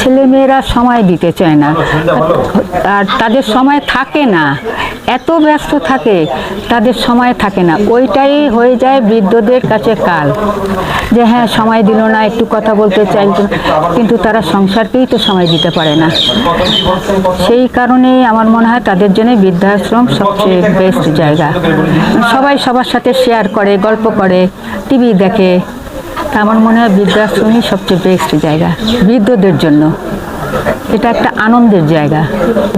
ছেলেমেয়েরা সময় দিতে চায় না, আর তাদের সময় থাকে না, এত ব্যস্ত থাকে তাদের সময় থাকে না। ওইটাই হয়ে যায় বৃদ্ধদের কাছে কাল, যে হ্যাঁ সময় দিল না, একটু কথা বলতে চাইতো, কিন্তু তারা সংসারকেই তো সময় দিতে পারে না। সেই কারণেই আমার মনে হয় তাদের জন্য বৃদ্ধাশ্রম সবচেয়ে বেস্ট জায়গা। সবাই সবার সাথে শেয়ার করে, গল্প করে, টিভি দেখে। তা আমার মনে হয় বৃদ্ধাশ্রমই সবচেয়ে বেস্ট জায়গা বৃদ্ধদের জন্য। এটা একটা আনন্দের জায়গা।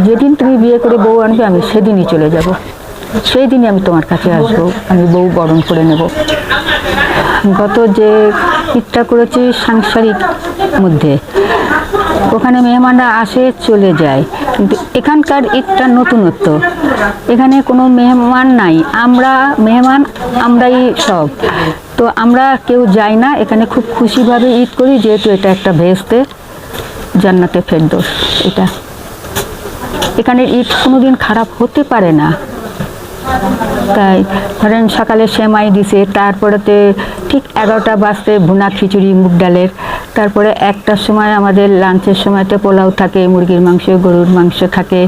যেদিন তুমি বিয়ে করে বউ আনবে, আমি সেদিনই চলে যাব, সেই দিনই আমি তোমার কাছে আসবো, আমি বউ বরণ করে নেব। গত যে ঈদটা করেছি সাংসারিক মধ্যে, ওখানে মেহমানরা আসে চলে যায়, কিন্তু এখানকার ঈদটা নতুনত্ব। এখানে কোনো মেহমান নাই, আমরা মেহমান, আমরাই সব। তো আমরা কেউ যাই না, এখানে খুব খুশিভাবে ঈদ করি, যেহেতু এটা একটা ভেস্তে জান্নাতে ফেরদৌস। এটা এখানে ঈদ কোনোদিন খারাপ হতে পারে না। তাই ধরেন সকালে সেমাই দিছে, তারপরেতে ঠিক 11টা বাজতে ভুনা খিচুড়ি মুগ ডালের, তারপরে 1টার সময় আমাদের লাঞ্চের সময়তে পোলাও থাকে, মুরগির মাংস, গরুর মাংস থাকে।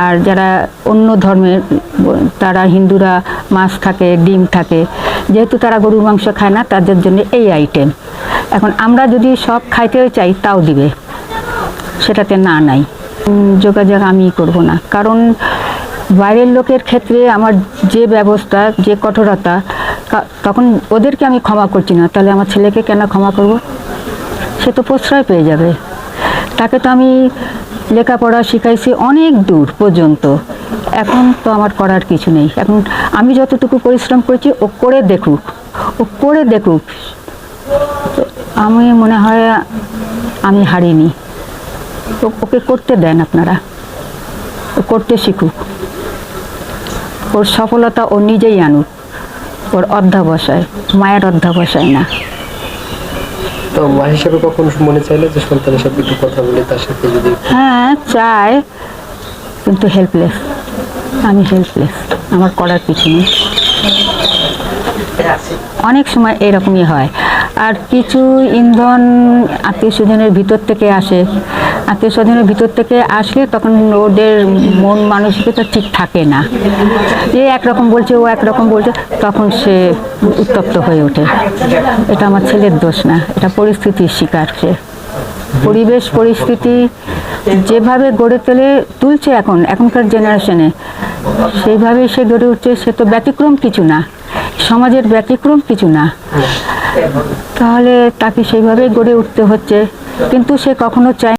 আর যারা অন্য ধর্মের, তারা হিন্দুরা মাছ থাকে, ডিম থাকে। যেহেতু তারা গরুর মাংস খায় না, তাদের জন্য এই আইটেম। এখন আমরা যদি সব খাইতেও চাই, তাও দিবে, সেটাতে না নাই। যোগাযোগ আমি করব না, কারণ বাইরের লোকের ক্ষেত্রে আমার যে ব্যবস্থা, যে কঠোরতা, তখন ওদেরকে আমি ক্ষমা করছি না, তাহলে আমার ছেলেকে কেন ক্ষমা করব? সে তো প্রশ্রয় পেয়ে যাবে। তাকে তো আমি লেখাপড়া শিখাইছি অনেক দূর পর্যন্ত, এখন তো আমার করার কিছু নেই। এখন আমি যতটুকু পরিশ্রম করেছি, ও করে দেখুক, ও করে দেখুক। আমি মনে হয় আমি হারিনি। ওকে করতে দেন আপনারা, ও করতে শিখুক, ওর সফলতা ও নিজেই আনুক, ওর অধ্যাবসায়, মায়ের অধ্যাবসায় না। তো মা হিসেবে কখন মনে চাইলে যে সন্তানের সাথে একটু কথা বলে, তার সাথে যদি? হ্যাঁ চাই, কিন্তু হেল্পলেস। আমি হেল্পলেস, আমার করার কিছু নেই। অনেক সময় এরকমই হয়। আর কিছু ইন্ধন আত্মীয় স্বজনের ভিতর থেকে আসে। আত্মীয় স্বজনের ভিতর থেকে আসলে তখন ওদের মন মানসিকতা ঠিক থাকে না, যে একরকম বলছে, ও একরকম বলছে, তখন সে উত্তপ্ত হয়ে ওঠে। এটা আমার ছেলের দোষ না, এটা পরিস্থিতির শিকার। সে পরিবেশ পরিস্থিতি যেভাবে গড়ে তুলছে এখনকার জেনারেশনে, সেইভাবে সে গড়ে উঠছে। সে তো ব্যতিক্রম কিছু না, সমাজের ব্যতিক্রম কিছু না, তাহলে তাকে সেইভাবে গড়ে উঠতে হচ্ছে। কিন্তু সে কখনো চায়